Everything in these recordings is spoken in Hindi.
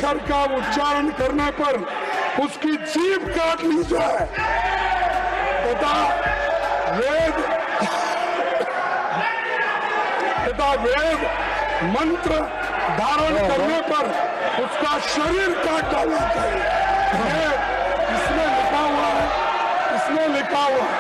अक्षर का उच्चारण करने पर उसकी जीभ काट ली जाए तथा वेद मंत्र धारण करने पर उसका शरीर काट डालना चाहिए। ये इसमें लिखा हुआ है, इसमें लिखा हुआ है,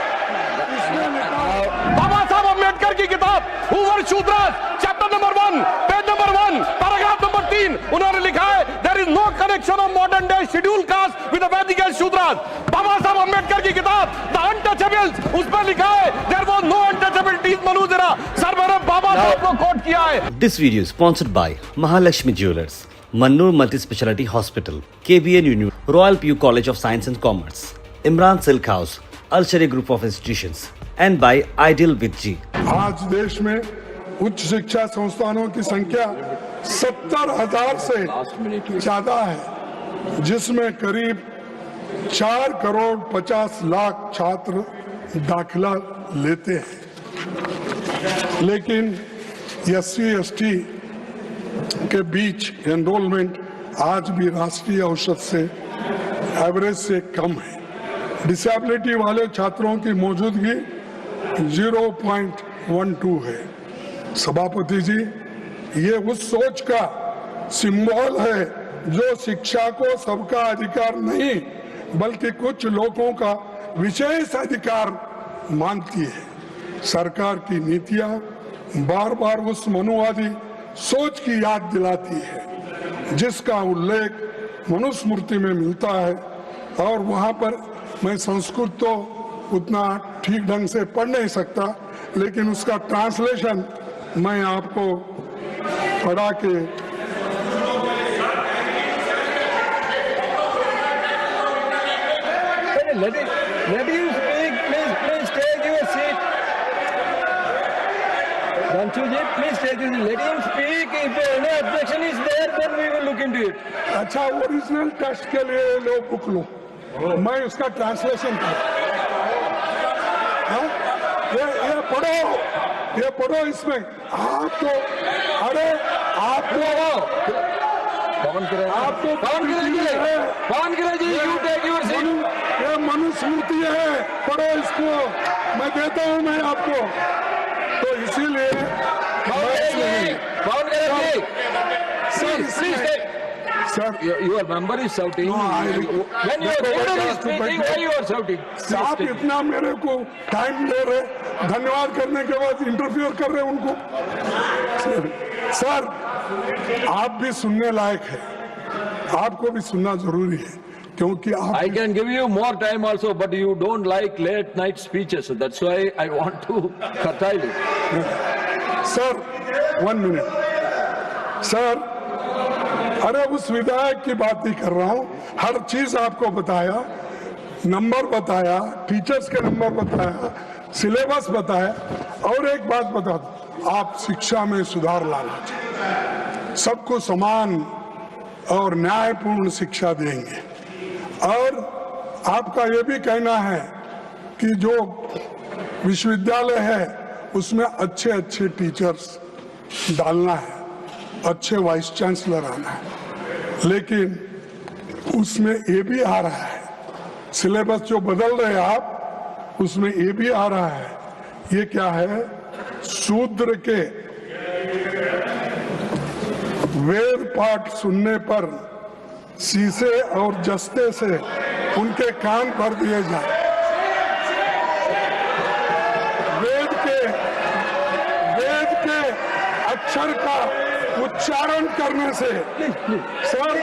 इसमें लिखा हुआ है। बाबा साहब अम्बेडकर की किताब who were Shudras chapter number 1 page number 1 paragraph number 3 उन्होंने लिखा है there is no connection of modern day schedule caste with the Vedic Shudras. Baba Saheb Ambedkar की किताब द अनटचेबल्स उस पर लिखा है देयर वाज नो अनटचेबिलिटीज मनुजरा। सर मैंने बाबा साहब को कोट किया है। This video is sponsored by Mahalakshmi Jewelers, Mannur Multi-Speciality Hospital, KBN Union, Royal PU College of Science and Commerce, Imran Silk House, Archery Group of Institutions, and by Ideal with G. आज देश में उच्च शिक्षा संस्थानों की संख्या 70,000 से ज्यादा है, जिसमें करीब 4 करोड़ 50 लाख छात्र दाखिला लेते हैं। लेकिन SC/ST के बीच एनरोलमेंट आज भी राष्ट्रीय औसत से एवरेज से कम है। डिसेबिलिटी वाले छात्रों की मौजूदगी 0.12 है। सभापति जी, ये उस सोच का सिंबल है जो शिक्षा को सबका अधिकार नहीं बल्कि कुछ लोगों का विशेष अधिकार मानती है। सरकार की नीतियां बार बार उस मनुवादी सोच की याद दिलाती है जिसका उल्लेख मनुस्मृति में मिलता है, और वहां पर मैं संस्कृत तो उतना ठीक ढंग से पढ़ नहीं सकता, लेकिन उसका ट्रांसलेशन मैं आपको पढ़ा के let him speak. Please take your seat. Ranchuji, please take your seat. Let him speak. If any objection is there, then we will look into it. अच्छा, ओरिजिनल टेस्ट के लिए लो बुक लो, मैं उसका ट्रांसलेशन करूं। ये पढ़ो इसमें। आप तो अरे You take your seat. ये मनुस्मृति है, पढ़ो इसको, मैं देता हूँ मैं आपको। तो इसीलिए sir, Your member is shouting. When your leader is speaking, why you are shouting? आप इतना मेरे को टाइम दे रहे, धन्यवाद करने के बाद इंटरफियर कर रहे उनको। सर, आप भी सुनने लायक है, आपको भी सुनना जरूरी है, क्योंकि आप I can give you more time also, but you don't like late night speeches. That's why I want to curtail it. Sir 1 minute sir, अरे उस विधायक की बात ही कर रहा हूँ। हर चीज आपको बताया, नंबर बताया, टीचर्स के नंबर बताया, सिलेबस बताया, और एक बात बता दो, आप शिक्षा में सुधार लाना चाहिए, सबको समान और न्यायपूर्ण शिक्षा देंगे। और आपका ये भी कहना है कि जो विश्वविद्यालय है उसमें अच्छे अच्छे टीचर्स डालना है, अच्छे वाइस चांसलर आना है, लेकिन उसमें ये भी आ रहा है, सिलेबस जो बदल रहे आप उसमें ये भी आ रहा है। ये क्या है? शूद्र के वेद पाठ सुनने पर शीशे और जस्ते से उनके कान भर दिए जाए। वेद के अक्षर का उच्चारण करने से, सर,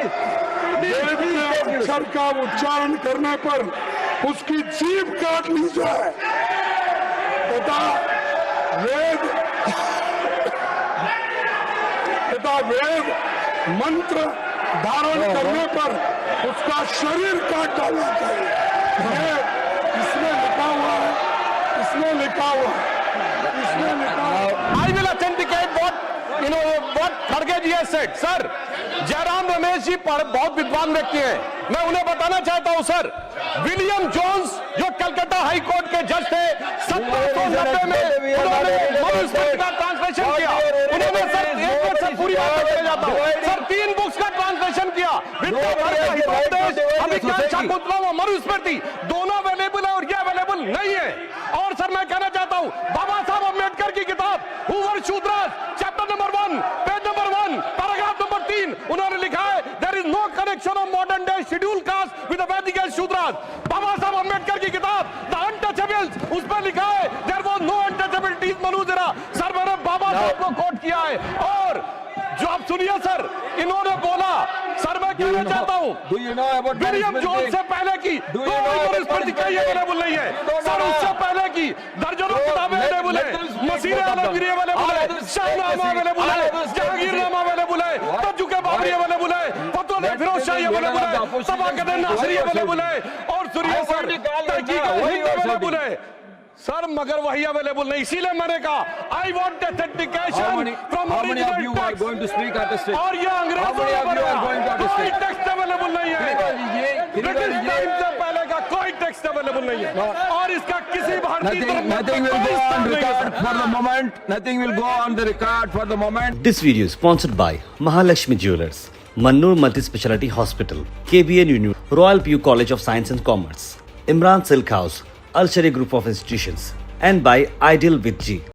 वेद के अक्षर का उच्चारण करने पर उसकी जीभ काट ली जाए तथा वेद मंत्र धारण करने पर उसका शरीर काट डालना चाहिए। ये इसमें लिखा हुआ है, इसमें लिखा हुआ है, इसमें लिखा हुआ है। I will authenticate what खड़गे ji has said. Sir, Jairam Ramesh ji बहुत विद्वान व्यक्ति हैं, मैं उन्हें बताना चाहता हूं सर, विलियम जोन्स जो कलकत्ता हाई कोर्ट के जज थे 1790 में उन्होंने मनुस्मृति का ट्रांसलेशन किया। उन्होंने सर एक मिनट से पूरी बात करने जाता हूं सर, 3 बुक्स का ट्रांसलेशन किया। विद्या Nobody Bharat has the right to Hitopadesha, divide the Abhijnana society. Shakuntalam और मनुस्मृति दोनों अवेलेबल है और ये अवेलेबल नहीं है। और सर मैं कहना चाहता हूं बाबा साहब अम्बेडकर की किताब who were Shudras chapter number 1 page number 1 paragraph number 3 उन्होंने लिखा है there is no connection of modern day schedule caste with the Vedic and Shudras. Baba Saheb Ambedkar की किताब द अनटचेबल्स उस पर लिखा है देयर वाज नो अनटचेबिलिटीज मनुजरा। सर मैंने बाबा साहब को कोट किया है और जो आप सुनिए सर इन्होंने बोला सर मैं कहना चाहता हूं Do you know about William Jones से पहले की Do you know about Manusmriti कहीं अवेलेबल नहीं है। सर उससे पहले की दर्जनों किताबें अवेलेबल है, मसीह आलमगीर अवेलेबल है, शाहनामा अवेलेबल है, जहांगीरनामा अवेलेबल है, तजुके बाबरी अवेलेबल है, फतवा फिरोज शाही अवेलेबल है, तबाकत नासिरी अवेलेबल है और सुनिए सर तहकीक अवेलेबल है। सर मगर वही अवेलेबल नहीं, इसीलिए मैंने कहा I want authentication from How many of you original are going to speak at the stage? और ये अंग्रेजों How many of you are going to का कोई understand? टेक्स्ट अवेलेबल नहीं है, ब्रिटिश टाइम से पहले का कोई टेक्स्ट अवेलेबल नहीं है और इसका किसी भारतीय Nothing will go on record for the moment. Nothing will go on the record for the moment. This video is sponsored by Mahalakshmi Jewelers, Mannur Multi-Speciality Hospital, KBN University, Royal PU College of Science and Commerce, Imran Silk House, Al Sharia Group of Institutions, and by Ideal with G.